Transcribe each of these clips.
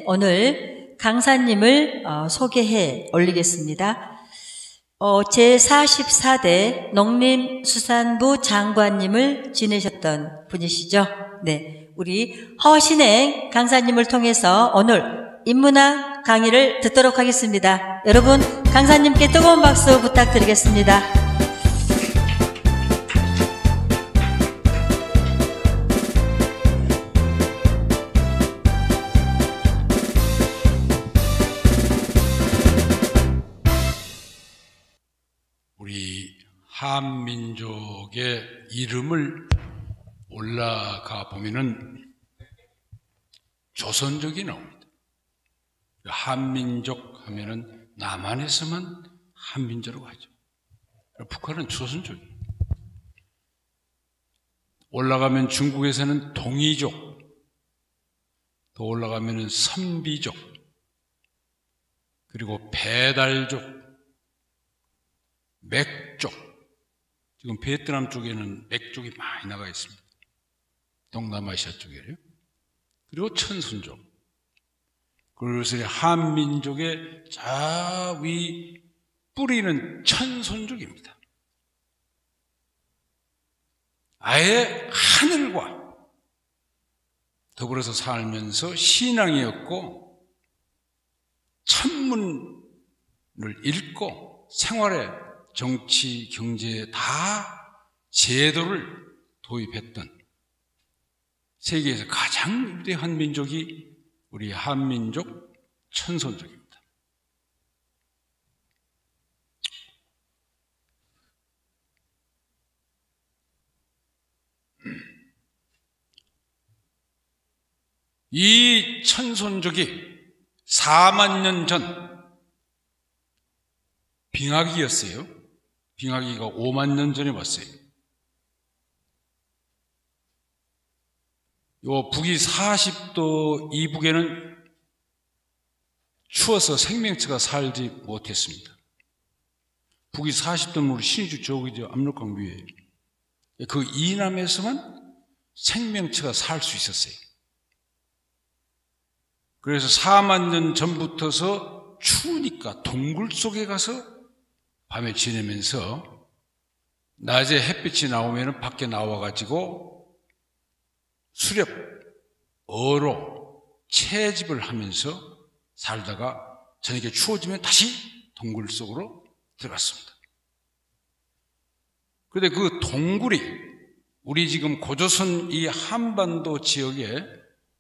오늘 강사님을 소개해 올리겠습니다. 제44대 농림수산부 장관님을 지내셨던 분이시죠. 네, 우리 허신행 강사님을 통해서 오늘 인문학 강의를 듣도록 하겠습니다. 여러분, 강사님께 뜨거운 박수 부탁드리겠습니다. 우리 한민족의 이름을 올라가 보면은 조선족이 나옵니다. 한민족 하면은 남한에서만 한민족으로 하죠. 북한은 조선족이에요. 올라가면 중국에서는 동이족, 더 올라가면은 선비족, 그리고 배달족, 맥족. 지금 베트남 쪽에는 맥족이 많이 나가 있습니다. 동남아시아 쪽에요. 그리고 천손족. 그래서 한민족의 저 위 뿌리는 천손족입니다. 아예 하늘과 더불어서 살면서 신앙이었고 천문을 읽고 생활에 정치, 경제에 다 제도를 도입했던 세계에서 가장 위대한 민족이 우리 한민족 천손족입니다. 이 천손족이 4만 년 전 빙하기였어요. 빙하기가 5만 년 전에 왔어요. 요 북위 40도 이북에는 추워서 생명체가 살지 못했습니다. 북위 40도는 우리 신의주 저기죠, 압록강 위에. 그 이남에서만 생명체가 살 수 있었어요. 그래서 4만 년 전부터서 추우니까 동굴 속에 가서 밤에 지내면서 낮에 햇빛이 나오면 밖에 나와가지고 수렵, 어로, 채집을 하면서 살다가 저녁에 추워지면 다시 동굴 속으로 들어갔습니다. 그런데 그 동굴이 우리 지금 고조선 이 한반도 지역에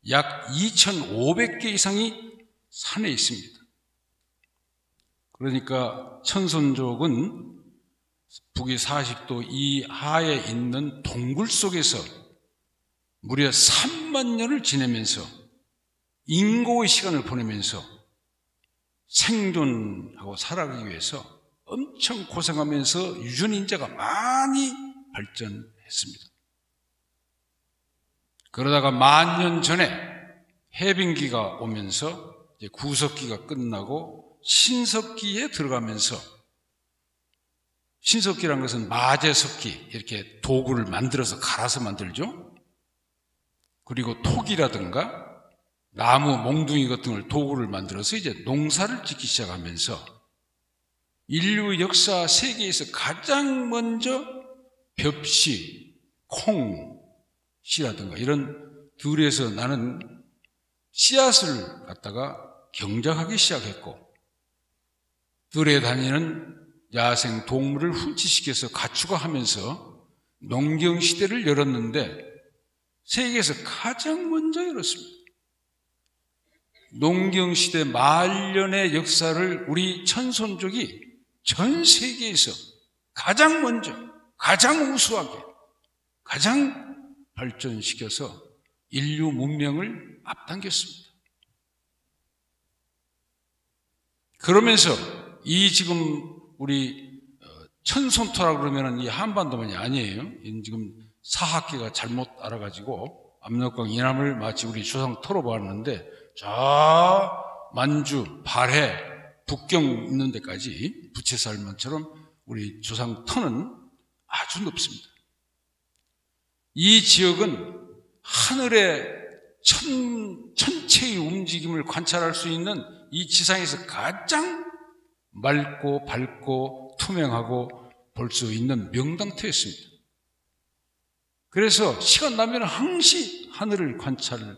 약 2,500개 이상이 산에 있습니다. 그러니까 천손족은 북위 40도 이하에 있는 동굴 속에서 무려 3만 년을 지내면서 인고의 시간을 보내면서 생존하고 살아가기 위해서 엄청 고생하면서 유전인자가 많이 발전했습니다. 그러다가 10,000년 전에 해빙기가 오면서 이제 구석기가 끝나고 신석기에 들어가면서, 신석기란 것은 마제석기, 이렇게 도구를 만들어서 갈아서 만들죠. 그리고 톡이라든가 나무, 몽둥이 같은 걸 도구를 만들어서 이제 농사를 짓기 시작하면서 인류 역사 세계에서 가장 먼저 벽시, 콩씨라든가 이런 들에서 나는 씨앗을 갖다가 경작하기 시작했고, 들에 다니는 야생 동물을 훔치시켜서 가축화하면서 농경시대를 열었는데 세계에서 가장 먼저 열었습니다. 농경시대 말년의 역사를 우리 천손족이 전 세계에서 가장 먼저, 가장 우수하게, 가장 발전시켜서 인류 문명을 앞당겼습니다. 그러면서 이 지금 우리 천손토라고 그러면 이 한반도만이 아니에요. 지금 사학계가 잘못 알아가지고 압록강 이남을 마치 우리 조상 털어보았는데 저 만주, 발해, 북경 있는 데까지 부채살만처럼 우리 조상 터는 아주 높습니다. 이 지역은 하늘의 천체의 움직임을 관찰할 수 있는 이 지상에서 가장 맑고 밝고 투명하고 볼 수 있는 명당터였습니다. 그래서 시간 나면 항시 하늘을 관찰해서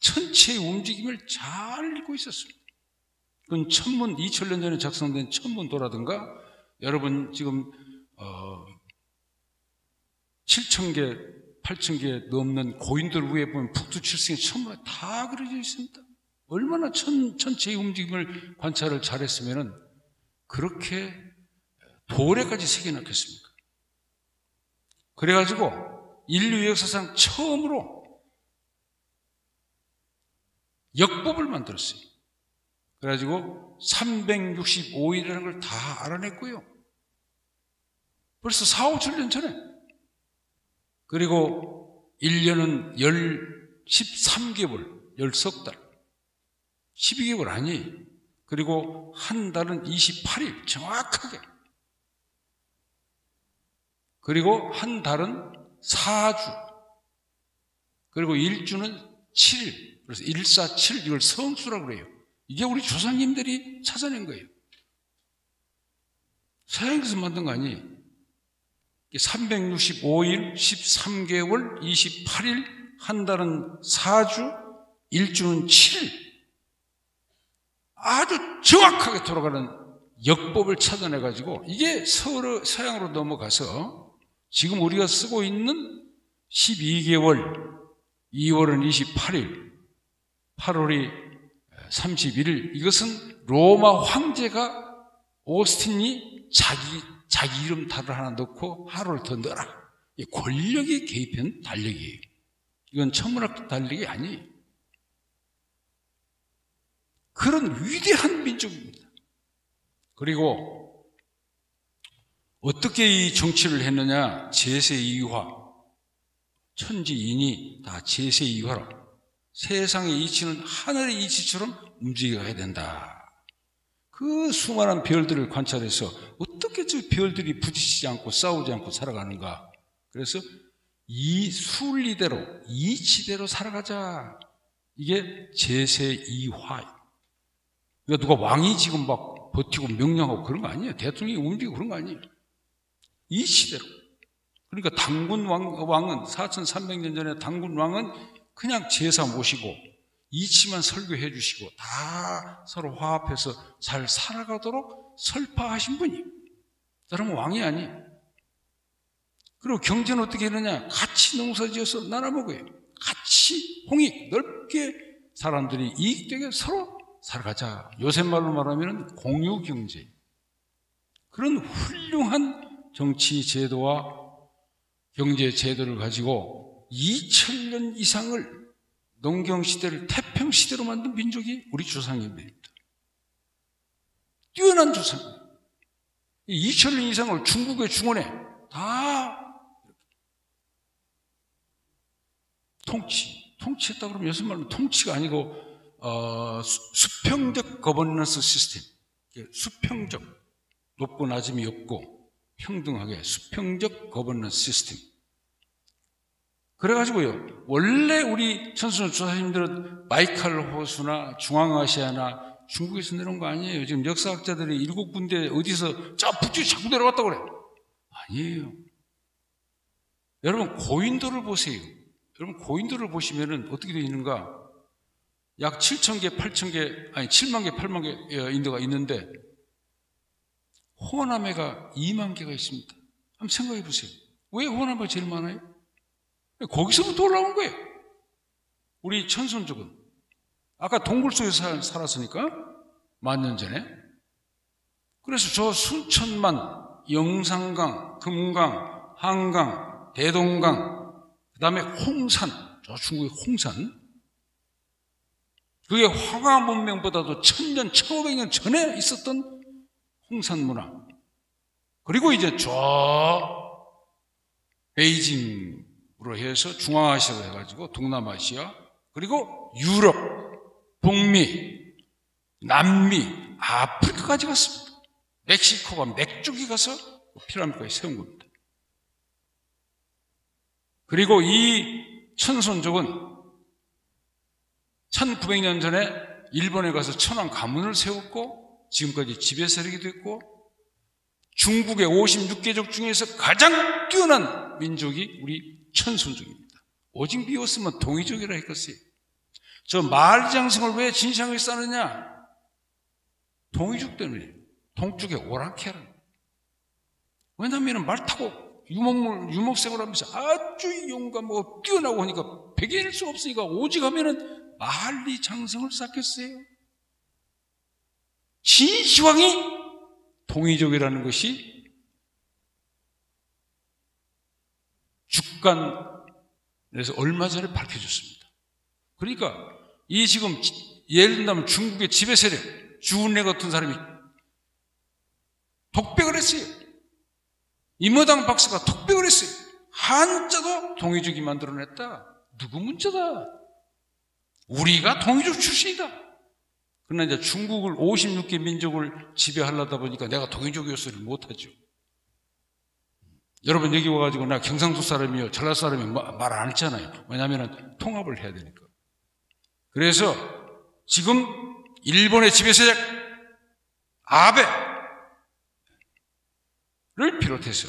천체의 움직임을 잘 읽고 있었습니다. 그건 천문, 2000년 전에 작성된 천문도라든가 여러분 지금 7,000개 8,000개 넘는 고인돌 위에 보면 북두 칠성의 천문에 다 그려져 있습니다. 얼마나 천체의 움직임을 관찰을 잘했으면 그렇게 돌에까지 새겨넣겠습니까? 그래가지고 인류 역사상 처음으로 역법을 만들었어요. 그래가지고 365일이라는 걸 다 알아냈고요. 벌써 4, 5천 전에. 그리고 1년은 13개월, 10달. 12개월 아니. 그리고 한 달은 28일, 정확하게. 그리고 한 달은 4주. 그리고 일주는 7일. 그래서 147, 이걸 성수라고 그래요. 이게 우리 조상님들이 찾아낸 거예요. 서양에서 만든 거 아니에요. 365일, 13개월, 28일, 한 달은 4주, 일주는 7일. 아주 정확하게 돌아가는 역법을 찾아내가지고 이게 서양으로 넘어가서 지금 우리가 쓰고 있는 12개월, 2월은 28일, 8월이 31일, 이것은 로마 황제가 오스틴이 자기 이름 달을 하나 넣고 하루를 더 넣어라. 권력이 개입한 달력이에요. 이건 천문학 달력이 아니에요. 그런 위대한 민족입니다. 그리고 어떻게 이 정치를 했느냐? 제세이화. 천지인이 다 제세이화로 세상의 이치는 하늘의 이치처럼 움직여야 된다. 그 수많은 별들을 관찰해서 어떻게 저 별들이 부딪히지 않고 싸우지 않고 살아가는가. 그래서 이 순리대로 이치대로 살아가자. 이게 제세이화. 그러니까 누가 왕이 지금 막 버티고 명령하고 그런 거 아니에요. 대통령이 움직이고 그런 거 아니에요. 이치대로. 그러니까 당군왕은 4300년 전에 당군왕은 그냥 제사 모시고 이치만 설교해 주시고 다 서로 화합해서 잘 살아가도록 설파하신 분이에요. 다른 왕이 아니에요. 그리고 경제는 어떻게 했느냐? 같이 농사지어서 나눠 먹어요. 같이 홍익 넓게 사람들이 이익되게 서로 살아가자. 요새 말로 말하면 공유경제. 그런 훌륭한 정치 제도와 경제 제도를 가지고 2000년 이상을 농경시대를 태평시대로 만든 민족이 우리 조상님들입니다. 뛰어난 조상. 2000년 이상을 중국의 중원에 다 통치했다 그러면 요새 말로 통치가 아니고 수평적 거버넌스 시스템. 수평적, 높고 낮음이 없고 평등하게 수평적 거버넌스 시스템. 그래가지고요, 원래 우리 천수전 조사님들은 바이칼 호수나 중앙아시아나 중국에서 내려온 거 아니에요. 지금 역사학자들이 7군데 어디서 저 북쪽에 자꾸 내려갔다고 그래요. 아니에요. 여러분 고인돌을 보세요. 여러분 고인돌을 보시면은 어떻게 되어 있는가? 약 7,000개, 8,000개, 아니 7만 개, 8만 개 인도가 있는데 호남해가 2만 개가 있습니다. 한번 생각해 보세요. 왜 호남해가 제일 많아요? 거기서부터 올라온 거예요. 우리 천손족은. 아까 동굴 속에서 살았으니까 만 년 전에. 그래서 저 순천만, 영산강, 금강, 한강, 대동강, 그 다음에 홍산, 저 중국의 홍산. 그게 황하 문명보다도 1000년, 1500년 전에 있었던 홍산 문화. 그리고 이제 저 베이징으로 해서 중앙아시아로 해가지고 동남아시아, 그리고 유럽, 북미, 남미, 아프리카까지 갔습니다. 멕시코가 맥주기 가서 피라미드까지 세운 겁니다. 그리고 이 천손족은 1900년 전에 일본에 가서 천황 가문을 세웠고 지금까지 지배 세력이 됐고 중국의 56개족 중에서 가장 뛰어난 민족이 우리 천손족입니다. 오직 비웠으면 동이족이라 했겠어요. 저 만리장성을 왜 진시황에 쌓느냐? 동이족 때문에. 동쪽에 오랑캐라. 왜냐하면 말 타고 유목생활 하면서 아주 용감하고 뛰어나고 하니까 배겨낼 수 없으니까 오직 하면은 만리장성을 쌓겠어요. 진시황이 동이족이라는 것이 주간에서 얼마 전에 밝혀졌습니다. 그러니까 이 지금 예를 든다면 중국의 지배 세력 주운내 같은 사람이 독백을 했어요. 임어당 박사가 독백을 했어요. 한자도 동이족이 만들어냈다. 누구 문자다? 우리가 동이족 출신이다. 그러나 이제 중국을 56개 민족을 지배하려다 보니까 내가 동이족이었어를 못하죠. 여러분 여기 와가지고 나 경상도 사람이요 전라도 사람이 말 안 했잖아요. 왜냐하면 통합을 해야 되니까. 그래서 지금 일본의 지배세력 아베를 비롯해서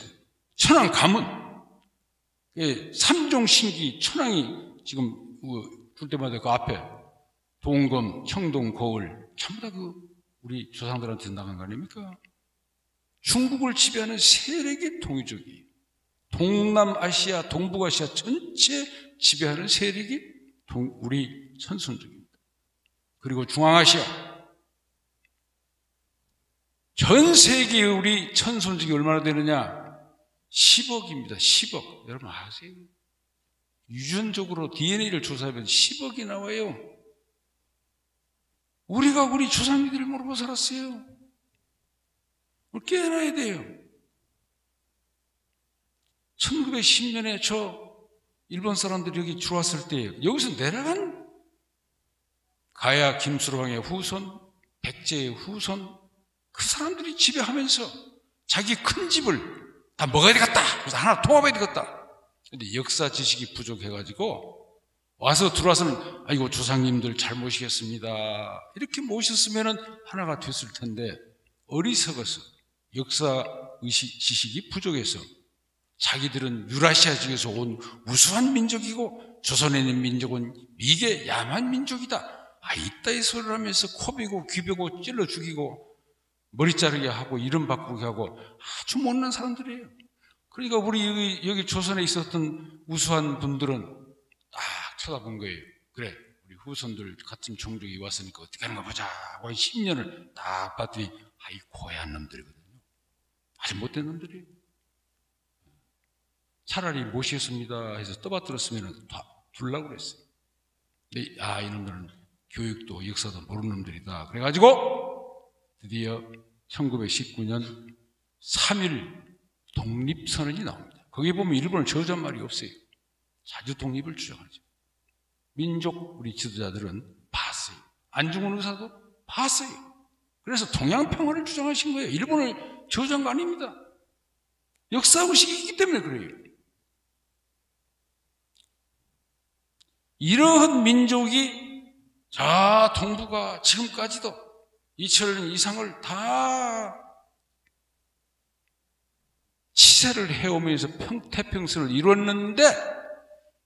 천황 가문, 삼종신기 천황이 지금 줄 때마다 그 앞에 동검, 청동, 거울 전부 다 우리 조상들한테 나간 거 아닙니까? 중국을 지배하는 세력이 동이족이에요. 동남아시아, 동북아시아 전체 지배하는 세력이 우리 천손족입니다. 그리고 중앙아시아 전 세계의 우리 천손족이 얼마나 되느냐? 10억입니다. 10억. 여러분 아세요? 유전적으로 DNA를 조사하면 10억이 나와요. 우리가 우리 조상님들을 모르고 살았어요. 깨어나야 돼요. 1910년에 저 일본 사람들이 여기 들어왔을 때 여기서 내려간 가야 김수로왕의 후손, 백제의 후손 그 사람들이 지배하면서 자기 큰 집을 다 먹어야 되겠다. 그래서 하나 통합해야 되겠다. 근데 역사 지식이 부족해가지고 와서 들어와서는 아이고 조상님들 잘 모시겠습니다. 이렇게 모셨으면 하나가 됐을 텐데 어리석어서 역사 지식이 부족해서 자기들은 유라시아 지역에서 온 우수한 민족이고 조선에 있는 민족은 미개 야만 민족이다. 이따위 소리를 하면서 코 베고 귀 베고 찔러 죽이고 머리 자르게 하고 이름 바꾸게 하고 아주 못난 사람들이에요. 그러니까 우리 여기 조선에 있었던 우수한 분들은 딱 쳐다본 거예요. 그래 우리 후손들 같은 종족이 왔으니까 어떻게 하는 거 보자 하고 한 10년을 딱 봤더니 이 고얀 놈들이거든요. 아주 못된 놈들이에요. 차라리 모시겠습니다 해서 떠받들었으면 다 둘라고 그랬어요. 근데 이놈들은 교육도 역사도 모르는 놈들이다. 그래가지고 드디어 1919년 3.1 독립선언이 나옵니다. 거기 보면 일본은 저주한 말이 없어요. 자주 독립을 주장하죠. 민족 우리 지도자들은 봤어요. 안중근 의사도 봤어요. 그래서 동양평화를 주장하신 거예요. 일본을 저주한 거 아닙니다. 역사의식이 있기 때문에 그래요. 이러한 민족이 동북아 지금까지도 2000년 이상을 다 치세를 해오면서 태평선을 이뤘는데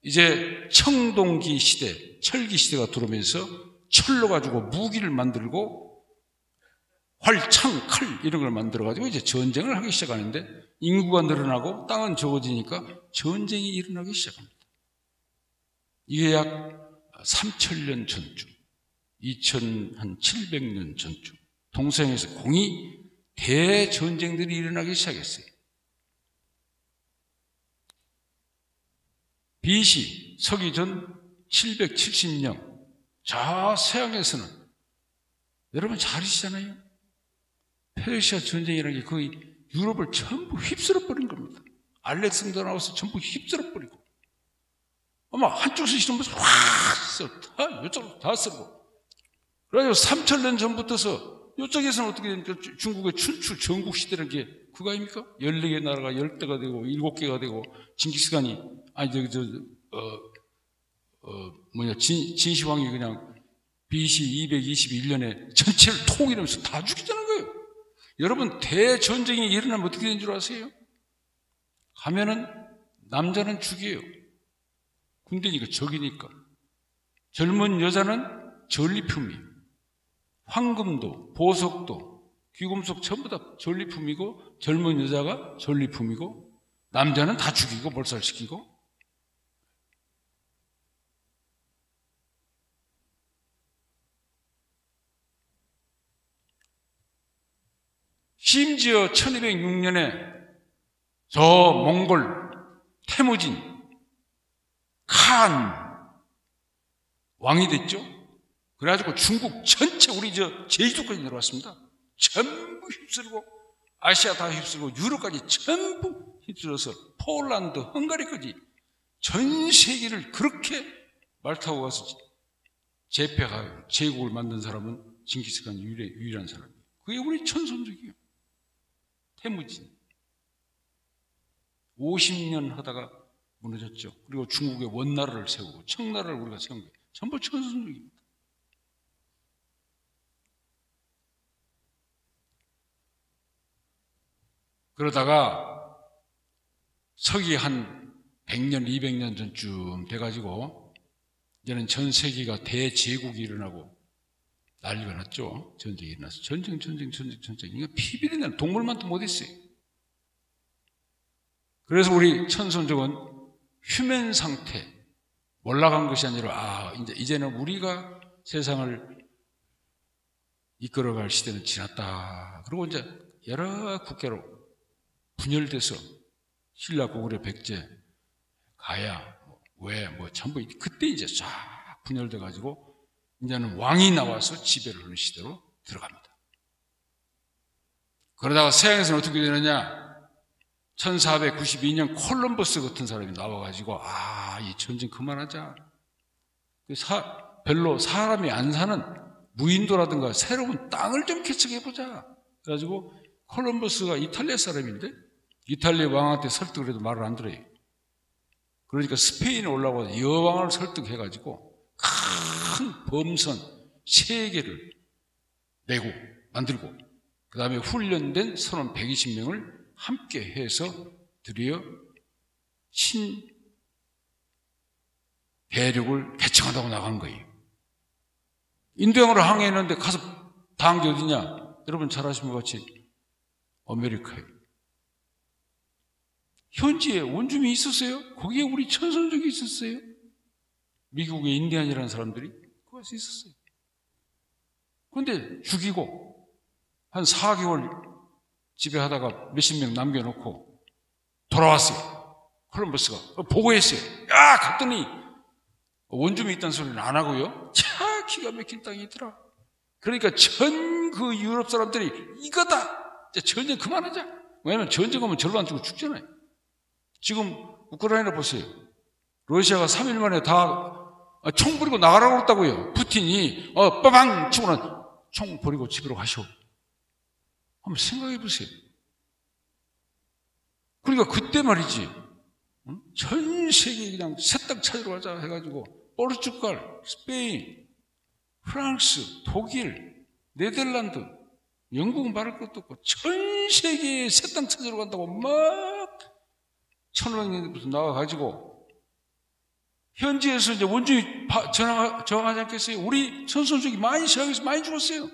이제 청동기 시대, 철기 시대가 들어오면서 철로 가지고 무기를 만들고 활, 창, 칼 이런 걸 만들어 가지고 이제 전쟁을 하기 시작하는데 인구가 늘어나고 땅은 적어지니까 전쟁이 일어나기 시작합니다. 이게 약 3000년 전쯤, 2700년 전쯤 동서양에서 공이 대전쟁들이 일어나기 시작했어요. BC 서기 전 770년 저 서양에서는 여러분 잘 아시잖아요. 페르시아 전쟁이라는 게 거의 유럽을 전부 휩쓸어 버린 겁니다. 알렉산더 나와서 전부 휩쓸어 버리고 아마 한쪽에서 시험해서 확 이쪽으로 다 쓰고 그래가지고 3000년 전부터서 이쪽에서는 어떻게 되니까 중국의 춘추 전국 시대라는 게 그거 아닙니까? 14개 나라가 10대가 되고 7개가 되고 징기스칸이 진시황이 그냥 BC 221년에 전체를 통일하면서 다 죽이자는 거예요. 여러분, 대전쟁이 일어나면 어떻게 된 줄 아세요? 가면은 남자는 죽여요. 군대니까 적이니까. 젊은 여자는 전리품이에요. 황금도, 보석도, 귀금속 전부 다 전리품이고, 젊은 여자가 전리품이고, 남자는 다 죽이고 몰살시키고. 심지어 1206년에 저 몽골 태무진 칸 왕이 됐죠. 그래가지고 중국 전체 우리 제주도까지 내려왔습니다. 전부 휩쓸고 아시아 다 휩쓸고 유럽까지 전부 휩쓸어서 폴란드, 헝가리까지 전 세계를 그렇게 말 타고 가서 제패하여 제국을 만든 사람은 징기스칸 유일한 사람이에요. 그게 우리 천손족이에요. 태무진 50년 하다가 무너졌죠. 그리고 중국의 원나라를 세우고 청나라를 우리가 세운 거예요. 전부 천손족입니다. 그러다가 서기 한 100년, 200년 전쯤 돼가지고 이제는 전 세계가 대제국이 일어나고 난리가 났죠. 전쟁이 일어나서 전쟁. 이게 피비린내 나는 동물만도 못했어요. 그래서 우리 천손족은 휴면 상태 올라간 것이 아니라 이제는 우리가 세상을 이끌어갈 시대는 지났다. 그리고 이제 여러 국가로 분열돼서 신라, 고구려, 백제, 가야, 전부 그때 이제 쫙 분열돼 가지고 이제는 왕이 나와서 지배를 하는 시대로 들어갑니다. 그러다가 서양에서는 어떻게 되느냐? 1492년 콜럼버스 같은 사람이 나와가지고 이 전쟁 그만하자. 별로 사람이 안 사는 무인도라든가 새로운 땅을 좀 개척해보자. 그래가지고 콜럼버스가 이탈리아 사람인데 이탈리아 왕한테 설득을 해도 말을 안 들어요. 그러니까 스페인에 올라가서 여왕을 설득해가지고 큰 범선 3개를 내고 만들고 그 다음에 훈련된 선원 120명을 함께 해서 드디어 신대륙을 개척한다고 나간 거예요. 인도양으로 항해했는데 가서 당한 게 어디냐? 여러분 잘 아시는 것 같이 아메리카예요. 현지에 원주민이 있었어요. 거기에 우리 천손족이 있었어요. 미국의 인디안이라는 사람들이 거기서 있었어요. 그런데 죽이고 한 4개월 지배하다가 몇십 명 남겨놓고 돌아왔어요. 콜럼버스가 보고했어요. 갔더니 원주민이 있다는 소리는 안 하고요. 기가 막힌 땅이 있더라. 그러니까 전 그 유럽 사람들이 이거다. 이제 전쟁 그만하자. 왜냐하면 전쟁하면 절로 안 죽고 죽잖아요. 지금 우크라이나 보세요. 러시아가 3일 만에 다 총 버리고 나가라고 했다고요. 푸틴이 빠방 치고는 총 버리고 집으로 가시오. 한번 생각해 보세요. 그러니까 그때 말이지 전 세계 그냥 새 땅 찾으러 가자 해가지고 포르투갈, 스페인, 프랑스, 독일, 네덜란드, 영국은 말할 것도 없고 전 세계에 새 땅 찾으러 간다고 막 1500년부터 나와가지고 현지에서 이제 원주민 저항하지 않겠어요? 우리 천손족이 많이 저항해서 많이 죽었어요.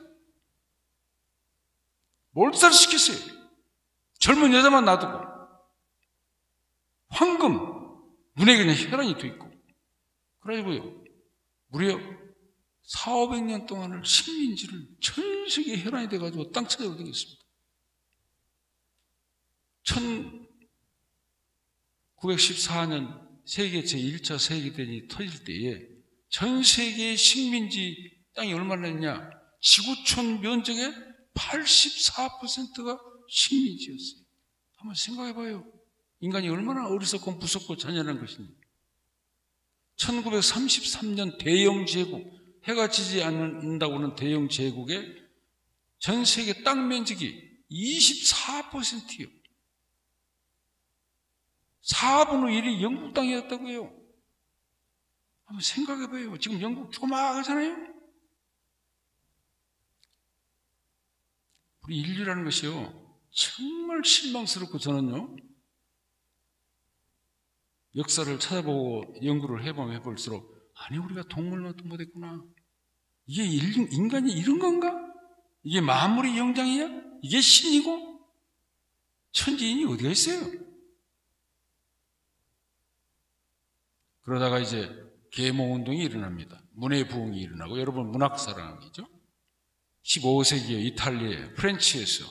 몰살시켰어요. 젊은 여자만 놔두고 황금 눈에 그냥 혈안이 돼 있고 그래가지고요 무려 400~500년 동안을 식민지를 전 세계에 혈안이 돼가지고 땅 찾아오게 되겠습니다. 1914년 세계 제1차 세계대전이 터질 때에 전 세계의 식민지 땅이 얼마나 있냐? 지구촌 면적의 84%가 식민지였어요. 한번 생각해봐요. 인간이 얼마나 어리석고 무섭고 잔인한 것인지. 1933년 대영 제국, 해가 지지 않는다고 하는 대영 제국의 전 세계 땅 면적이 24%예요. 4분의 1이 영국 땅이었다고요. 한번 생각해봐요. 지금 영국 조그마하잖아요. 우리 인류라는 것이요, 정말 실망스럽고, 저는요, 역사를 찾아보고 연구를 해보면 해볼수록, 아니, 우리가 동물만도 못했구나. 이게 인간이 이런 건가? 이게 만물의 영장이야? 이게 신이고? 천지인이 어디가 있어요? 그러다가 이제 계몽운동이 일어납니다. 문해 부흥이 일어나고, 여러분 문학사랑이죠? 15세기에 이탈리아, 프렌치에서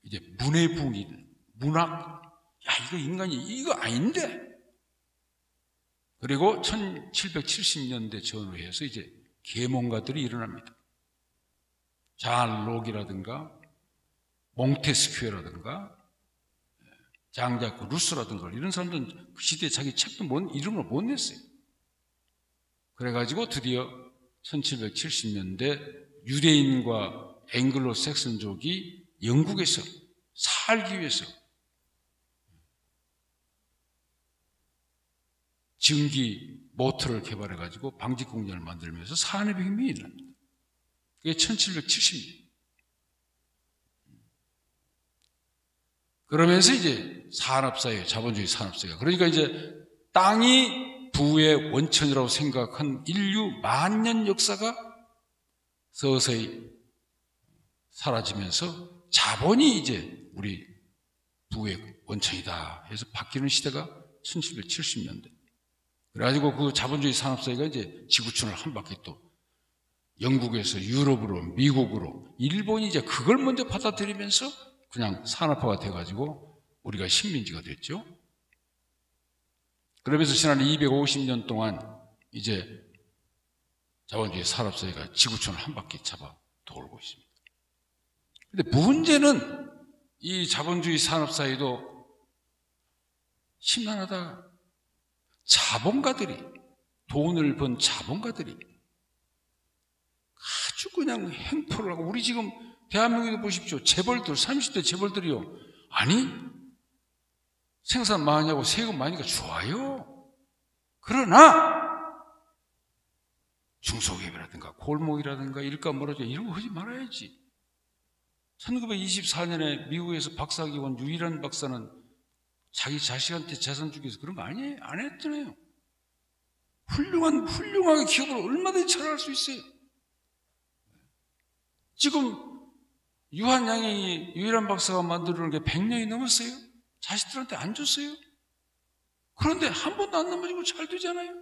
이제 문해 부흥이, 문학, 야, 이거 인간이 이거 아닌데. 그리고 1770년대 전후해서 이제 계몽가들이 일어납니다. 잔 록이라든가 몽테스큐어라든가 장자크 루소라든가 이런 사람들은 그 시대에 자기 책도 이름을 못 냈어요. 그래가지고 드디어 1770년대 유대인과 앵글로 섹슨족이 영국에서 살기 위해서 증기 모터를 개발해가지고 방직 공장을 만들면서 산업의 혁명이 일어납니다. 그게 1770년. 그러면서 이제 산업사회, 자본주의 산업사회가, 그러니까 이제 땅이 부의 원천이라고 생각한 인류 만년 역사가 서서히 사라지면서 자본이 이제 우리 부의 원천이다 해서 바뀌는 시대가 1770년대. 그래가지고 그 자본주의 산업사회가 이제 지구촌을 한 바퀴 또 영국에서 유럽으로, 미국으로, 일본이 이제 그걸 먼저 받아들이면서 그냥 산업화가 돼가지고 우리가 식민지가 됐죠. 그러면서 지난 250년 동안 이제 자본주의 산업사회가 지구촌을 한 바퀴 잡아 돌고 있습니다. 근데 문제는 이 자본주의 산업사회도 심란하다. 자본가들이, 돈을 번 자본가들이 아주 그냥 행포를 하고, 우리 지금 대한민국에도 보십시오. 재벌들, 30대 재벌들이요. 아니, 생산 많이 하고 세금 많으니까 좋아요. 그러나 중소기업이라든가 골목이라든가 일감 멀어져 이런 거 하지 말아야지. 1924년에 미국에서 박사학위 온 유일한 박사는 자기 자식한테 재산 주기 위해서 그런 거 아니에요? 안 했잖아요. 훌륭하게 기업을 얼마든지 차려할 수 있어요. 지금 유한양이 유일한 박사가 만들어놓은 게 100년이 넘었어요. 자식들한테 안 줬어요. 그런데 한 번도 안 넘어지고 잘 되잖아요.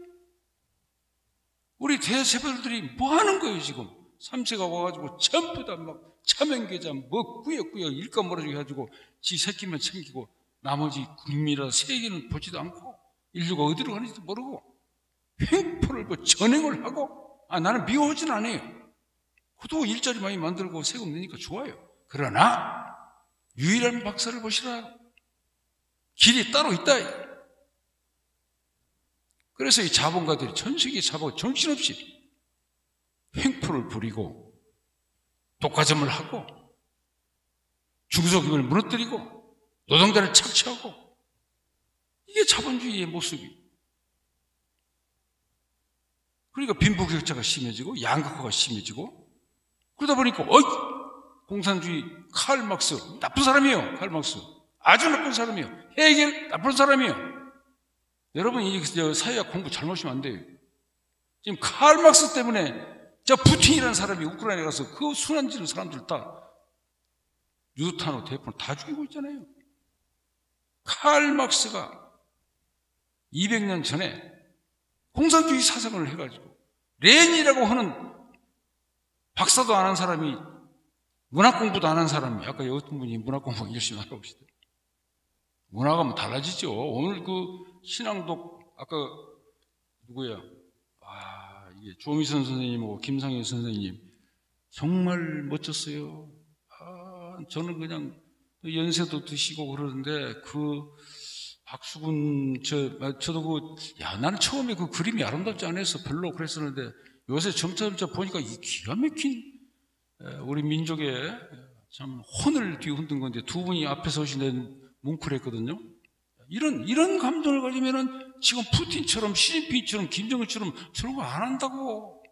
우리 대재벌들이 뭐 하는 거예요, 지금? 3세가 와가지고 전부 다 막 차명계좌 뭐 꾸역꾸역 일감 멀어지게 해가지고 지 새끼만 챙기고 나머지 국민이라 세계는 보지도 않고 인류가 어디로 가는지도 모르고 횡포를 뭐 전행을 하고, 나는 미워하진 않아요. 그도 일자리 많이 만들고 세금 내니까 좋아요. 그러나 유일한 박사를 보시라. 길이 따로 있다. 그래서 이 자본가들이, 전 세계 자본 정신없이 횡포를 부리고 독과점을 하고 중소기업을 무너뜨리고 노동자를 착취하고, 이게 자본주의의 모습이. 그러니까 빈부격차가 심해지고 양극화가 심해지고, 그러다 보니까 공산주의 칼 막스 나쁜 사람이에요. 칼 막스 아주 나쁜 사람이에요. 헤겔 나쁜 사람이에요. 여러분, 이 사회학 공부 잘못하시면 안 돼요. 지금 칼 막스 때문에 저 푸틴이라는 사람이 우크라이나에 가서 그 순환지는 사람들 다 유탄호 대포를 다 죽이고 있잖아요. 칼 막스가 200년 전에 공산주의 사상을 해가지고 레닌이라고 하는 박사도 안 한 사람이, 문학 공부도 안 한 사람이, 아까 어떤 분이 문학 공부 열심히 하라고 하시더라고요. 문화가 뭐 달라지죠. 오늘 그 신앙독, 아까 누구야? 이게 조미선 선생님하고 김상현 선생님 정말 멋졌어요. 저는 그냥 연세도 드시고 그러는데 그 박수근 저도 나는 처음에 그 그림이 아름답지 않아서 별로 그랬었는데 요새 점차 보니까 이 기가 막힌 우리 민족의 참 혼을 뒤흔든 건데, 두 분이 앞에 서시는 뭉클했거든요. 이런 감정을 가지면은 지금 푸틴처럼 시진핑처럼 김정은처럼 저런 거 안 한다고.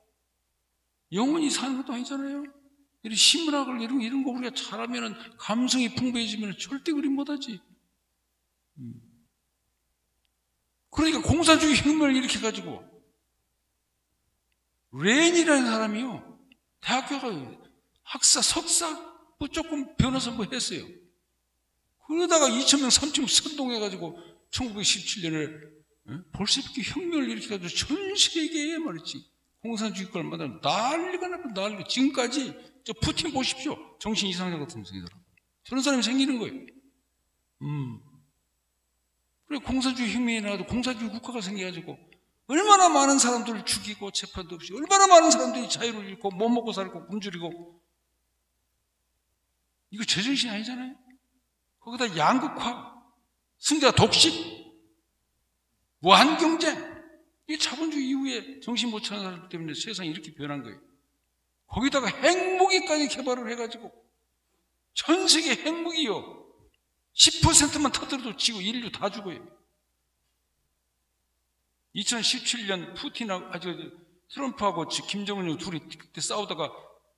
영원히 사는 것도 아니잖아요. 이 신문학을 이런 거 우리가 잘하면은 감성이 풍부해지면 절대 그림 못하지. 그러니까 공산주의 혁명을 일으켜가지고 레닌이라는 사람이요, 대학교 가 학사, 석사, 뭐 조금 변호사 뭐 했어요. 그러다가 2,000명, 3,000명 선동해가지고 1917년에 볼셰비키 혁명을 일으켜가지고 전 세계에 말이지 공산주의권을 만들면 난리가 나고 난리. 지금까지 저 푸틴 보십시오. 정신 이상자 같은 사람. 저런 사람이 생기는 거예요. 그래, 공산주의 혁명이 나와도 공산주의 국가가 생겨가지고 얼마나 많은 사람들을 죽이고 재판도 없이, 얼마나 많은 사람들이 자유를 잃고 못 먹고 살고 굶주리고. 이거 제정신이 아니잖아요. 거기다 양극화, 승자 독식, 무한경쟁. 이 자본주의 이후에 정신 못 차는 사람 때문에 세상이 이렇게 변한 거예요. 거기다가 핵무기까지 개발을 해가지고 전 세계 핵무기요 10%만 터뜨려도 지구 인류 다 죽어요. 2017년 푸틴하고 트럼프하고 김정은이 둘이 그때 싸우다가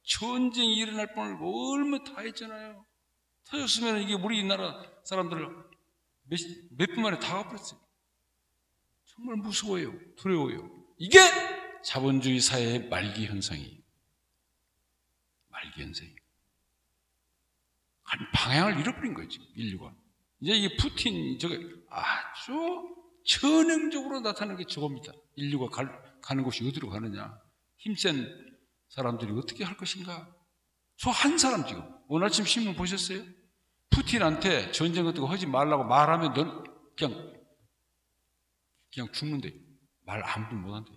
전쟁이 일어날 뻔을 얼마 다 했잖아요. 터졌으면 이게 우리나라 사람들 몇 분 만에 다 가버렸어요. 정말 무서워요. 두려워요. 이게 자본주의 사회의 말기 현상이에요. 말기 현상이에요. 방향을 잃어버린 거지, 인류가. 이제 이게 푸틴, 저게 아주 전형적으로 나타나는 게 저겁니다. 인류가 가는 곳이 어디로 가느냐. 힘센 사람들이 어떻게 할 것인가. 저 한 사람 지금, 오늘 아침 신문 보셨어요? 푸틴한테 전쟁 같은 거 하지 말라고 말하면 넌 그냥 죽는데. 말 아무도 못한대.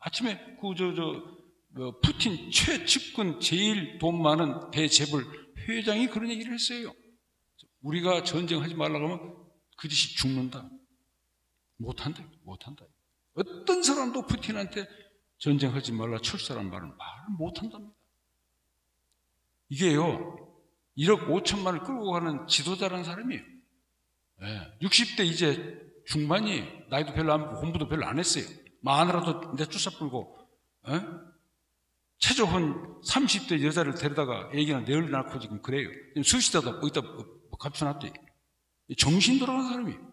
아침에 푸틴 최측근 제일 돈 많은 대재벌 회장이 그런 얘기를 했어요. 우리가 전쟁하지 말라고 하면 그 짓이 죽는다. 못한다. 어떤 사람도 푸틴한테 전쟁하지 말라 철수라는 말을 못한답니다. 이게요, 1억 5천만을 끌고 가는 지도자라는 사람이에요. 60대 이제 중반이, 나이도 별로 안 먹고 공부도 별로 안 했어요. 마누라도 내쫓아 불고, 최저혼 30대 여자를 데려다가 애기나 뇌를 낳고 지금 그래요. 수시다가 어디다 감춰놨대. 정신 돌아간 사람이에요.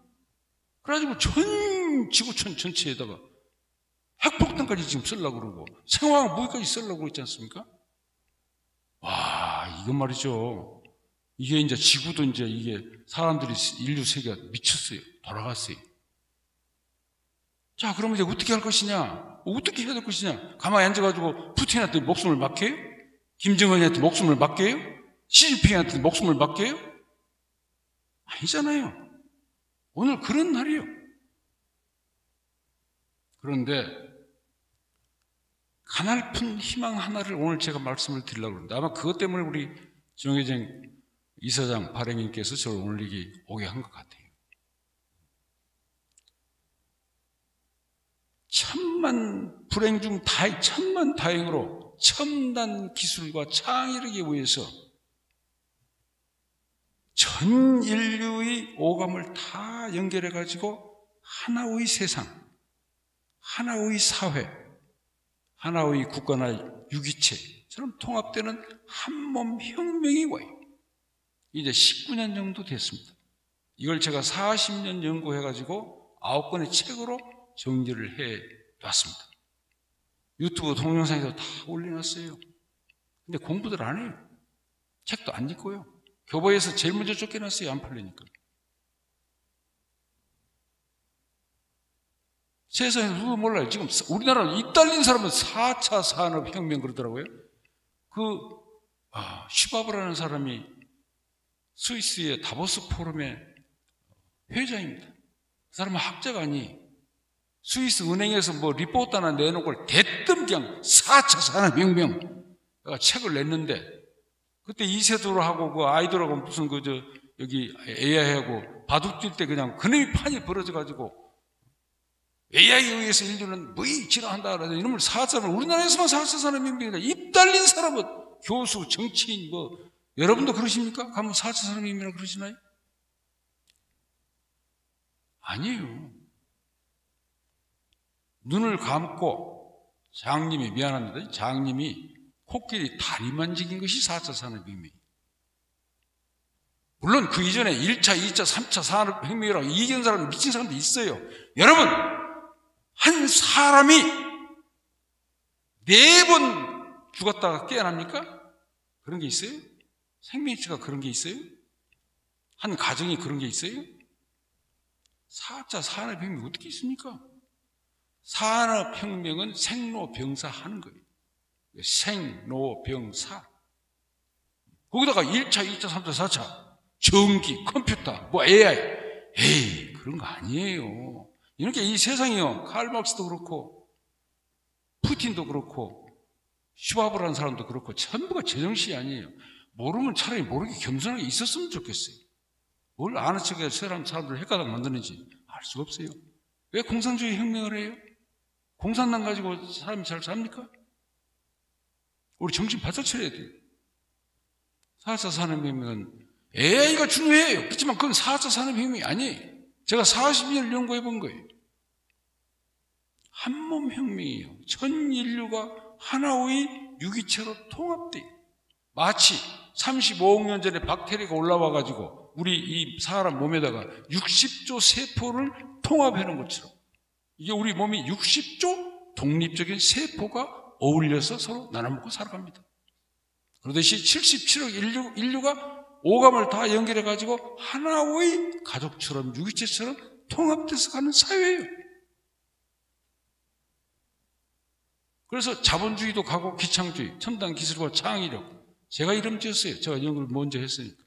그래가지고 전 지구촌 전체에다가 핵폭탄까지 지금 쓰려고 그러고 생화학 무기까지 쓰려고 그러지 않습니까? 와, 이건 말이죠. 이게 이제 지구도 이제 이게 사람들이 인류 세계가 미쳤어요. 돌아갔어요. 자, 그러면 이제 어떻게 할 것이냐? 어떻게 해야 될 것이냐? 가만히 앉아가지고 푸틴한테 목숨을 맡겨요? 김정은한테 목숨을 맡겨요? 시진핑한테 목숨을 맡겨요? 아니잖아요. 오늘 그런 날이에요. 그런데 가냘픈 희망 하나를 오늘 제가 말씀을 드리려고 합니다. 아마 그것 때문에 우리 정혜정 이사장 발행인께서 저를 오늘 여기 오게 한 것 같아요. 불행 중 천만 다행으로 첨단 기술과 창의력에 의해서 전 인류의 오감을 다 연결해가지고 하나의 세상, 하나의 사회, 하나의 국가나 유기체처럼 통합되는 한몸 혁명이 와요. 이제 19년 정도 됐습니다. 이걸 제가 40년 연구해가지고 9권의 책으로 정리를 해놨습니다. 유튜브 동영상에서 다 올려놨어요. 근데 공부들 안 해요. 책도 안 읽고요. 교보에서 제일 먼저 쫓겨났어요. 안 팔리니까. 세상에서 누구 몰라요. 지금 우리나라 이딸린 사람은 4차 산업혁명 그러더라고요. 슈바브라는 사람이 스위스의 다보스 포럼의 회장입니다. 그 사람은 학자가 아니 스위스 은행에서 뭐 리포트 하나 내놓고 대뜸 그냥 4차 산업혁명 책을 냈는데 그때 이세돌하고 그 아이돌하고 무슨 여기 AI하고 바둑 뛸 때 그냥 그놈이 판이 벌어져가지고 AI에 의해서 인류는 뭐이 진화한다 그러는데 이놈을 4차 우리나라에서만 4차 산업혁명이다. 입 달린 사람은 교수, 정치인 여러분도 그러십니까? 가면 4차 산업혁명이라고 그러시나요? 아니에요. 눈을 감고 장님이 미안합니다. 장님이 코끼리 다리만 지킨 것이 4차 산업혁명이에요. 물론 그 이전에 1차, 2차, 3차 산업혁명이라고 이기는 사람, 미친 사람도 있어요. 여러분, 한 사람이 4번 죽었다가 깨어납니까? 그런 게 있어요? 생명체가 그런 게 있어요? 한 가정이 그런 게 있어요? 4차 산업혁명이 어떻게 있습니까? 산업혁명은 생로병사 하는 거예요. 생로병사. 거기다가 1차, 2차, 3차, 4차 전기, 컴퓨터, 뭐 AI. 에이, 그런 거 아니에요. 이렇게 이 세상이요. 칼 막스도 그렇고 푸틴도 그렇고 슈바브라는 사람도 그렇고 전부가 제정신이 아니에요. 모르면 차라리 모르게 겸손하게 있었으면 좋겠어요. 뭘 아는 척해 사람들을 헷갈리게 만드는지 알 수가 없어요. 왜 공산주의 혁명을 해요? 공산당 가지고 사람이 잘 삽니까? 우리 정신 바짝 차려야 돼요. 4차 산업혁명은 AI가 중요해요. 그렇지만 그건 4차 산업혁명이 아니에요. 제가 40년 연구해 본 거예요. 한몸 혁명이에요. 전 인류가 하나의 유기체로 통합돼요. 마치 35억 년 전에 박테리아가 올라와 가지고 우리 이 사람 몸에다가 60조 세포를 통합해 놓은 것처럼 이게 우리 몸이 60조 독립적인 세포가 어울려서 서로 나눠먹고 살아갑니다. 그러듯이 77억 인류가 오감을 다 연결해 가지고 하나의 가족처럼 유기체처럼 통합돼서 가는 사회예요. 그래서 자본주의도 가고 기창주의, 첨단 기술과 창의력. 제가 이름 지었어요. 제가 연구를 먼저 했으니까.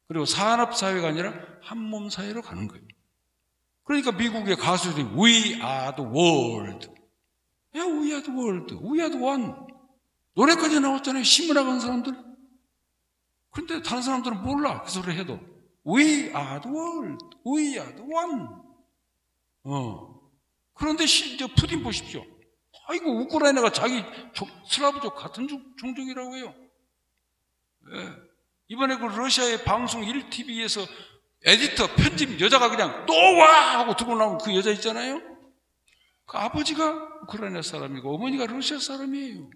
그리고 산업사회가 아니라 한몸사회로 가는 거예요. 그러니까 미국의 가수들이 We are the world. 야, We are the world. We are the one. 노래까지 나왔잖아요. 신문학 한 사람들. 그런데 다른 사람들은 몰라. 그 소리를 해도. We are the world. We are the one. 그런데 푸틴 보십시오. 아이고, 우크라이나가 자기 슬라브족 같은 종족이라고 해요. 네. 이번에 그 러시아의 방송 1TV에서 에디터, 편집 여자가 그냥 또 와! 하고 들고 나온 그 여자 있잖아요. 그 아버지가 우크라이나 사람이고 어머니가 러시아 사람이에요.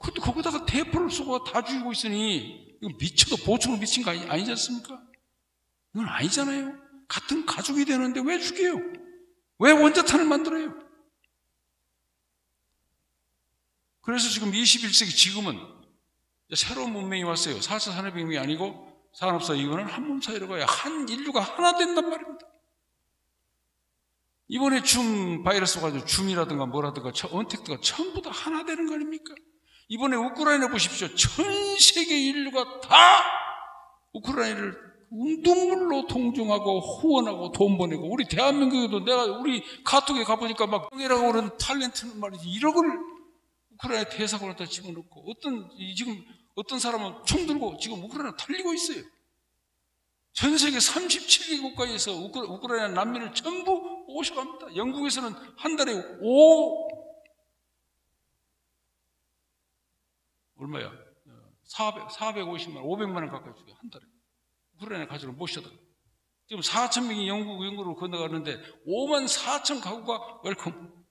근데 거기다가 대포를 쏘고 다 죽이고 있으니 이거 미쳐도 보충을 미친 거 아니지 않습니까? 이건 아니잖아요. 같은 가족이 되는데 왜 죽여요? 왜 원자탄을 만들어요? 그래서 지금 21세기 지금은 새로운 문명이 왔어요. 4차 산업혁명이 아니고 산업사 이거는 한몸사회로 가야 한 인류가 하나 된단 말입니다. 이번에 줌 바이러스 가지고 줌이라든가 뭐라든가 언택트가 전부 다 하나 되는 거 아닙니까? 이번에 우크라이나 보십시오. 전 세계 인류가 다 우크라이나를 눈물로 동정하고 후원하고 돈 보내고 우리 대한민국에도 내가 우리 카톡에 가보니까 막 이라고 그러는 탤런트는 말이지 1억을 우크라이나 대사관에다 집어넣고 지금 어떤 사람은 총 들고 지금 우크라이나 달리고 있어요. 전 세계 37개 국가에서 우크라이나 난민을 전부 오셔갑니다. 영국에서는 한 달에 얼마야? 450만 원, 500만 원 가까이 줘요. 한 달에. 우크라이나 가족을 모셔다가. 지금 4천 명이 영국으로 건너가는데 5만 4천 가구가 웰컴.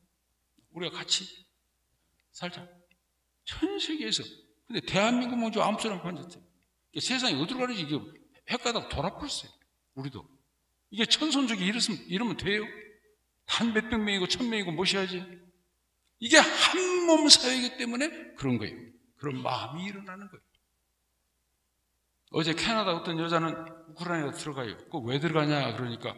우리가 같이 살자. 전 세계에서. 근데 대한민국만 좀 아무 사람 앉았어요. 세상이 어디로 가는지 이게 헷가닥 돌아버렸어요. 우리도. 이게 천손족이 이러면 돼요? 한 몇백 명이고 1000명이고 모셔야지. 이게 한 몸 사회이기 때문에 그런 거예요. 그런 마음이 일어나는 거예요. 어제 캐나다 어떤 여자는 우크라이나에 들어가요. 그 왜 들어가냐 그러니까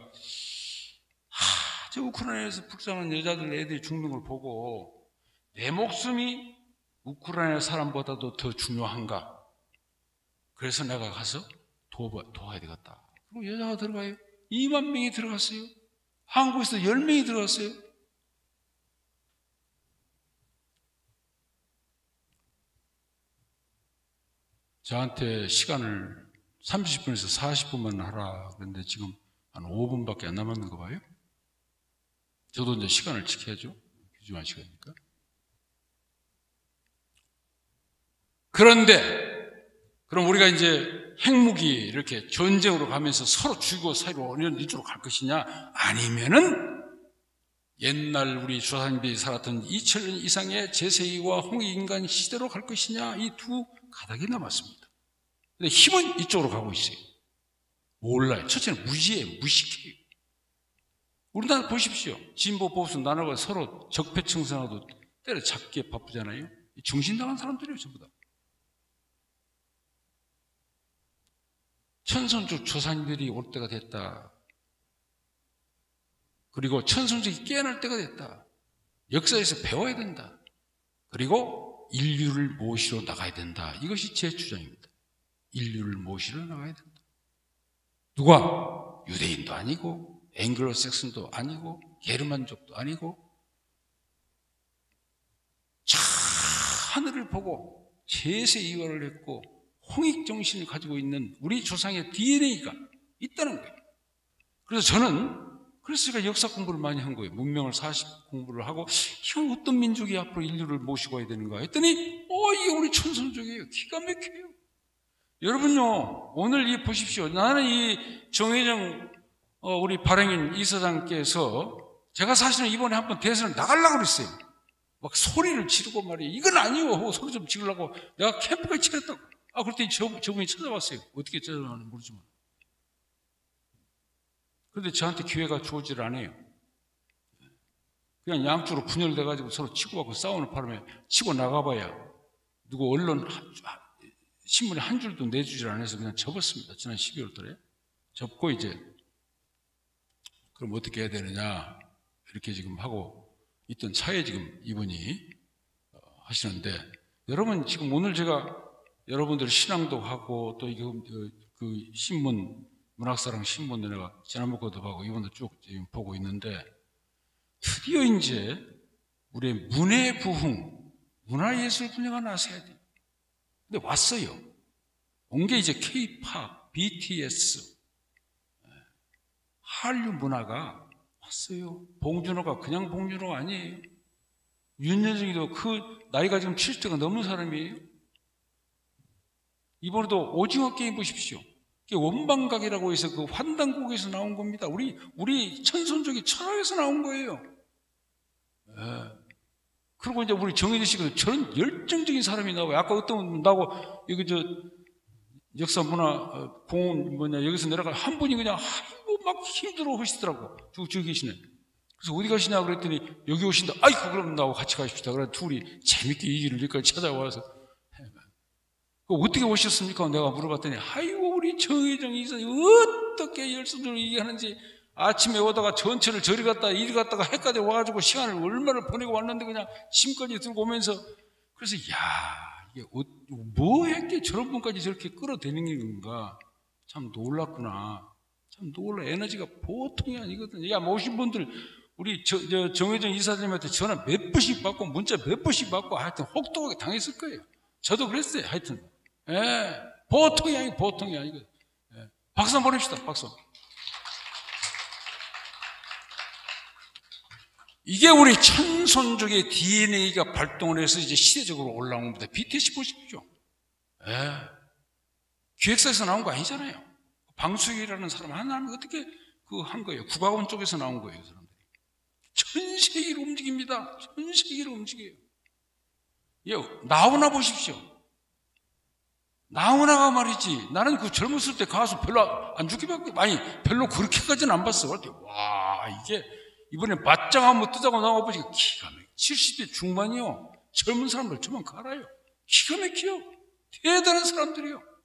저 우크라이나에서 불쌍한 여자들 애들이 죽는 걸 보고 내 목숨이 우크라이나 사람보다도 더 중요한가? 그래서 내가 가서 도와야 되겠다. 그리고 여자가 들어가요. 2만 명이 들어갔어요. 한국에서 10명이 들어갔어요. 저한테 시간을 30분에서 40분만 하라 그런데 지금 한 5분밖에 안 남았는 거 봐요. 저도 이제 시간을 지켜야죠. 귀중한 시간이니까. 그런데 그럼 우리가 이제 핵무기 이렇게 전쟁으로 가면서 서로 죽이고 사이로 이런 이쪽으로 갈 것이냐? 아니면은 옛날 우리 조상님들이 살았던 2000년 이상의 제세기와 홍익인간 시대로 갈 것이냐, 이 두 가닥이 남았습니다. 근데 힘은 이쪽으로 가고 있어요. 몰라요. 첫째는 무지해요. 무식해요. 우리나라 보십시오. 진보 보수 나눠가 서로 적폐청산하고 때려잡기에 바쁘잖아요. 정신나간 사람들이에요. 전부 다. 천손족 조상님들이 올 때가 됐다. 그리고 천손족이 깨어날 때가 됐다. 역사에서 배워야 된다. 그리고 인류를 모시러 나가야 된다. 이것이 제 주장입니다. 인류를 모시러 나가야 된다. 누가? 유대인도 아니고 앵글로색슨도 아니고 게르만족도 아니고 저 하늘을 보고 제세 이화를 했고 홍익정신을 가지고 있는 우리 조상의 DNA가 있다는 거예요. 그래서 저는 제가 역사 공부를 많이 한 거예요. 문명을 40 공부를 하고 이건 어떤 민족이 앞으로 인류를 모시고 와야 되는가 했더니 이게 우리 천손족이에요. 기가 막혀요. 여러분요, 오늘 이 보십시오. 나는 이 정혜정 우리 발행인 이사장께서 제가 사실은 이번에 한번 대선을 나가려고 그랬어요. 막 소리를 지르고 말이에요. 이건 아니요 하고 소리 좀 지르려고 내가 캠프까지 차렸다고. 그랬더니 저분이 찾아왔어요. 어떻게 찾아왔는지 모르지만. 그런데 저한테 기회가 주어지질 않아요. 그냥 양쪽으로 분열돼가지고 서로 치고받고 싸우는 바람에 치고 나가봐야 누구 언론 신문에 한 줄도 내주질 않아서 그냥 접었습니다. 지난 12월 달에. 접고 이제 그럼 어떻게 해야 되느냐 이렇게 지금 하고 있던 차에 지금 이분이 하시는데, 여러분 지금 오늘 제가 여러분들 신앙도 하고 또 그 신문 문학사랑 신문도 내가 지난번에도 하고 이번도 쭉 지금 보고 있는데, 드디어 이제 우리의 문예 부흥, 문화예술 분야가 나서야 돼. 근데 왔어요. 온 게 이제 K-팝, BTS, 한류 문화가 왔어요. 봉준호가 그냥 봉준호가 아니에요. 윤여정이도 그 나이가 지금 70대가 넘는 사람이에요. 이번에도 오징어 게임 보십시오. 원방각이라고 해서 그 환단곡에서 나온 겁니다. 우리 천손족이 철학에서 나온 거예요. 그리고 이제 우리 정혜진 씨가 저런 열정적인 사람이 나와요. 아까 어떤 분 나고 여기 역사 문화 공원 여기서 내려가 한 분이 그냥 막 힘들어 하시더라고. 저기 계시네. 그래서 어디 가시냐 그랬더니 여기 오신다. 아이고 그럼 나하고 같이 가십시다. 그래 둘이 재밌게 이 길을 여기까지 찾아와서 어떻게 오셨습니까? 내가 물어봤더니 아이고 우리 정혜정 이사님 어떻게 열심히 얘기하는지 아침에 오다가 전철을 저리 갔다가 이리 갔다가 해까지 와가지고 시간을 얼마나 보내고 왔는데 그냥 짐까지 들고 오면서 그래서 이게 뭐 했기에 저런 분까지 저렇게 끌어대는 건가 참 놀랐구나. 참 놀라. 에너지가 보통이 아니거든요. 야 모신 분들 우리 정혜정 이사님한테 전화 몇 번씩 받고 문자 몇 번씩 받고 하여튼 혹독하게 당했을 거예요. 저도 그랬어요. 하여튼 보통이 아니고 보통이 아니고 박수 한번 보냅시다. 박수. 이게 우리 천손족의 DNA가 발동을 해서 이제 시대적으로 올라온 겁니다. BTS 보십시오. 기획사에서 나온 거 아니잖아요. 방수익이라는 사람 하나는 어떻게 한 거예요? 국가원 쪽에서 나온 거예요. 그 사람들이. 전 세계로 움직입니다. 전 세계로 움직여요. 나훈아 보십시오. 나훈아가 말이지. 나는 그 젊었을 때 가수 별로 안 죽기밖에 별로 그렇게까지는 안 봤어. 와 이게 이번에 맞짱 한번 뜨자고 나와보니까 기가 막혀. 70대 중반이요. 젊은 사람들 저만 갈아요. 기가 막혀요. 대단한 사람들이요.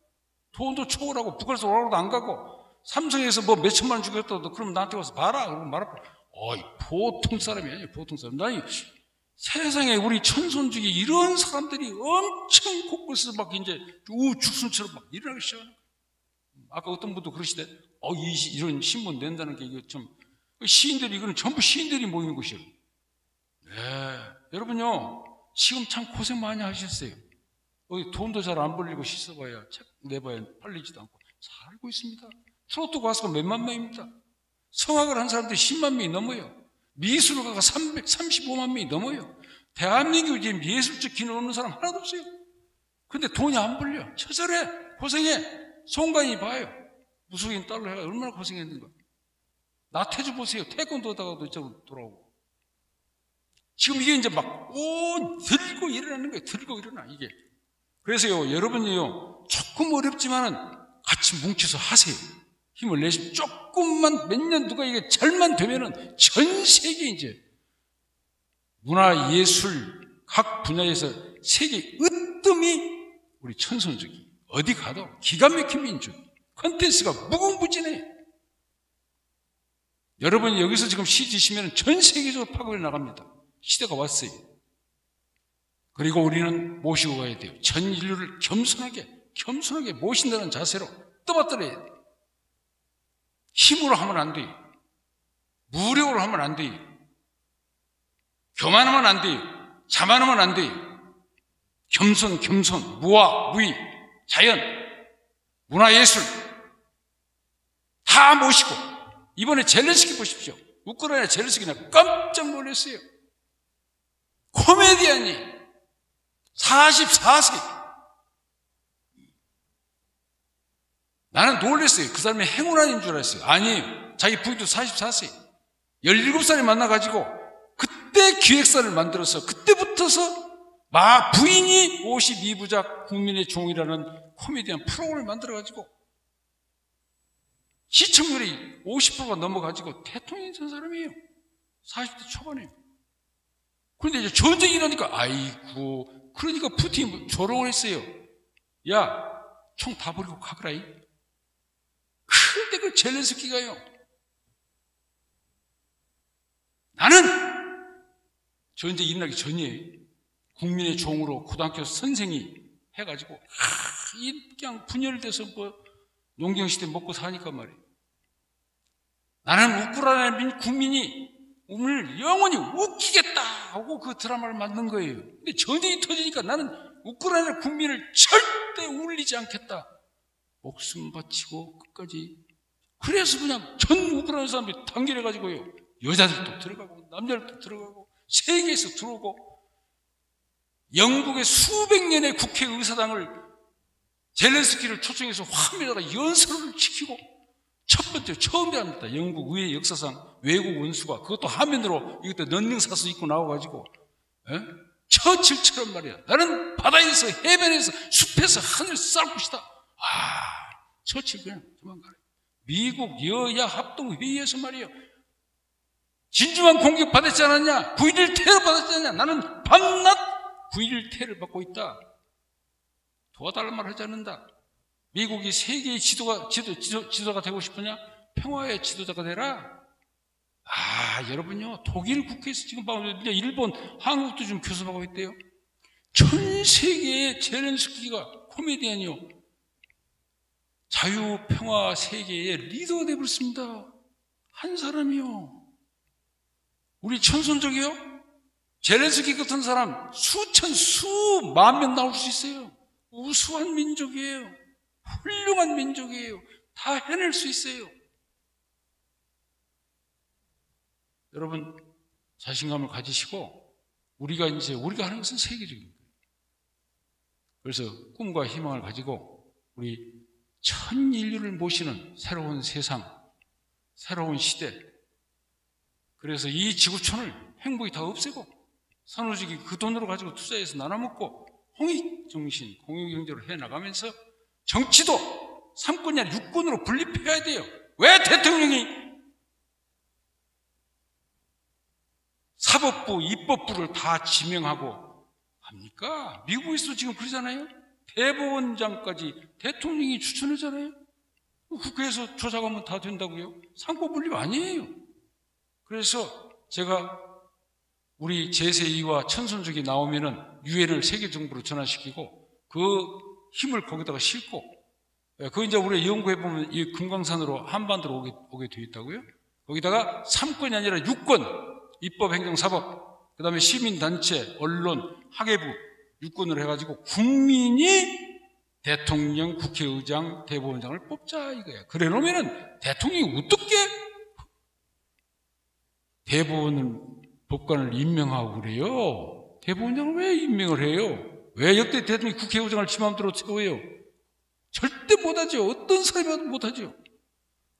돈도 초월하고 북한에서 오라고도 안 가고 삼성에서 뭐 몇천만 원 주겠다도 그럼 나한테 와서 봐라. 그러면 말하고 보통 사람이 아니에요. 보통 사람. 세상에 우리 천손족이 이런 사람들이 엄청 곳곳에서 막 이제 우죽순처럼 막 일어나기 시작하는 거예요. 아까 어떤 분도 그러시대. 이런 신문 낸다는 게 이거 좀 시인들이 이거는 전부 시인들이 모이는 곳이에요. 여러분요 지금 참 고생 많이 하셨어요. 돈도 잘 안 벌리고 씻어봐야 책 내봐야 팔리지도 않고 살고 있습니다. 트로트 가수가 몇만 명입니다. 성악을 한 사람들이 10만 명이 넘어요. 미술가가 35만 명이 넘어요. 대한민국에 지금 예술적 기능 없는 사람 하나도 없어요. 근데 돈이 안 벌려. 처절해. 고생해. 송가인이 봐요. 무속인 딸로 해가 얼마나 고생했는가. 나태주 보세요. 태권도 하다가도 이쪽으로 돌아오고. 지금 이게 이제 막, 들고 일어나는 거예요. 들고 일어나, 이게. 그래서요, 여러분이요, 조금 어렵지만은 같이 뭉쳐서 하세요. 힘을 내시면 조금만, 몇 년 누가 이게 잘만 되면은 전 세계 이제 문화, 예술, 각 분야에서 세계 으뜸이 우리 천손족이 어디 가도 기가 막힌 민족, 컨텐츠가 무궁무진해. 여러분이 여기서 지금 시 지시면 전 세계적으로 파급해 나갑니다. 시대가 왔어요. 그리고 우리는 모시고 가야 돼요. 전 인류를 겸손하게 모신다는 자세로 떠받들어야 돼요. 힘으로 하면 안 돼요. 무력으로 하면 안 돼요. 교만하면 안 돼요. 자만하면 안 돼요. 겸손, 무아, 무의, 자연, 문화예술 다 모시고. 이번에 젤렌스키 보십시오. 우크라이나 젤렌스키 나 깜짝 놀랐어요. 코미디언이 44세. 나는 놀랐어요. 그 사람이 행운아인 줄 알았어요. 아니에요. 자기 부인도 44세. 17살에 만나가지고 그때 기획사를 만들어서 그때부터서 부인이 52부작 국민의 종이라는 코미디언 프로그램을 만들어가지고 시청률이 50%가 넘어가지고 대통령이 된 사람이에요. 40대 초반이에요. 그런데 이제 전쟁이 일어나니까 아이고, 그러니까 푸틴이 조롱을 했어요. 야, 총 다 버리고 가거라. 그런데 그 젤렌스키가요, 나는 전쟁 일어나기 전이에요. 국민의 종으로 고등학교 선생이 해가지고 그냥 분열돼서 농경시대 먹고 사니까 말이에요. 나는 우크라이나 국민이 오늘 영원히 웃기겠다 하고 그 드라마를 만든 거예요. 근데 전쟁이 터지니까 나는 우크라이나 국민을 절대 울리지 않겠다. 목숨 바치고 끝까지. 그래서 그냥 전 우크라이나 사람들이 단결해가지고요, 여자들도 들어가고 남자들도 들어가고 세계에서 들어오고, 영국의 수백 년의 국회의사당을 젤렌스키를 초청해서 화면에다가 연설을 시키고, 첫 번째 처음이랍니다. 영국 의회 역사상 외국 원수가 그것도 화면으로 이것도 런닝사수 입고 나와가지고, 처칠처럼 말이야. 나는 바다에서 해변에서 숲에서 하늘 쌀 것이다. 처칠 그냥 도망가래. 미국 여야 합동회의에서 말이야, 진주만 공격 받았지 않았냐? 9.11 테러 받았지 않냐? 나는 밤낮 9.11 테러를 받고 있다. 도와달라는 말 하지 않는다. 미국이 세계의 지도가 되고 싶으냐? 평화의 지도자가 되라. 여러분요, 독일 국회에서 지금 일본, 한국도 좀 교섭하고 있대요. 전 세계의 젤렌스키가 코미디언이요, 자유, 평화 세계의 리더가 되어버렸습니다. 한 사람이요. 우리 천손족이요, 젤렌스키 같은 사람 수만 명 나올 수 있어요. 우수한 민족이에요. 훌륭한 민족이에요. 다 해낼 수 있어요. 여러분, 자신감을 가지시고, 우리가 하는 것은 세계적인 거예요. 그래서 꿈과 희망을 가지고 우리 전 인류를 모시는 새로운 세상, 새로운 시대, 그래서 이 지구촌을 행복이 다 없애고 선우직이 그 돈으로 가지고 투자해서 나눠먹고 홍익정신, 공유경제로 해나가면서 정치도 3권이 아니라 6권으로 분립해야 돼요. 왜 대통령이 사법부, 입법부를 다 지명하고 합니까? 미국에서도 지금 그러잖아요. 대법원장까지 대통령이 추천하잖아요. 국회에서 조사하면 다 된다고요? 상권 분립 아니에요. 그래서 제가 우리 제2와 천손족이 나오면은 유엔을 세계 정부로 전환시키고 그 힘을 거기다가 싣고, 그 이제 우리 연구해보면 이 금강산으로 한반도로 오게 되어 있다고요. 거기다가 3권이 아니라 6권, 입법, 행정, 사법, 그 다음에 시민단체, 언론, 학예부 6권으로 해가지고 국민이 대통령, 국회의장, 대법원장을 뽑자 이거야. 그래 놓으면은 대통령이 어떻게 법관을 임명하고 그래요? 대법원장을 왜 임명을 해요? 왜 역대 대통령이 국회의장을 지 마음대로 채워요? 절대 못하죠. 어떤 사람이 와도 못하죠.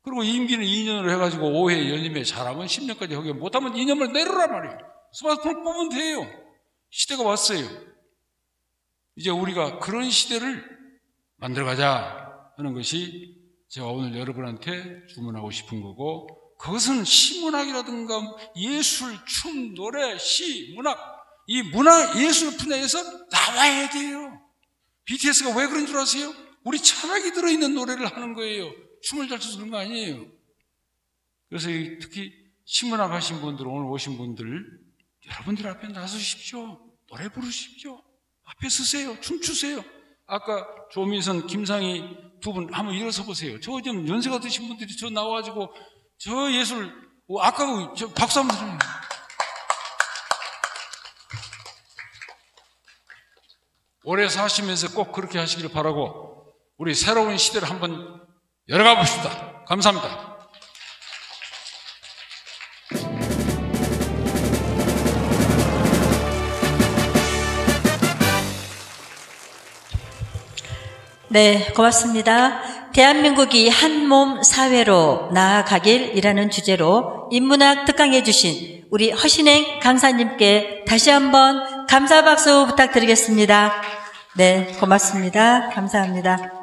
그리고 임기는 2년으로 해가지고 5회 연임에 잘하면 10년까지 하게, 못하면 2년을 내려라 말이에요. 스마트폰 뽑으면 돼요. 시대가 왔어요. 이제 우리가 그런 시대를 만들어가자 하는 것이 제가 오늘 여러분한테 주문하고 싶은 거고, 그것은 시문학이라든가 예술, 춤, 노래, 시, 문학, 이 문화 예술 분야에서 나와야 돼요. BTS가 왜 그런 줄 아세요? 우리 철학이 들어있는 노래를 하는 거예요. 춤을 잘 춰서 그런 거 아니에요. 그래서 특히 시문학 하신 분들, 오늘 오신 분들, 여러분들 앞에 나서십시오. 노래 부르십시오. 앞에 서세요. 춤추세요. 아까 조민선, 김상희 두 분 한번 일어서 보세요. 저 좀 연세가 드신 분들이 저 나와가지고 저 예술, 아까 저 박수 한번 드려요. 오래 사시면서 꼭 그렇게 하시길 바라고, 우리 새로운 시대를 한번 열어가 봅시다. 감사합니다. 네, 고맙습니다. 대한민국이 한몸 사회로 나아가길이라는 주제로 인문학 특강해 주신 우리 허신행 강사님께 다시 한번 감사 박수 부탁드리겠습니다. 네, 고맙습니다. 감사합니다.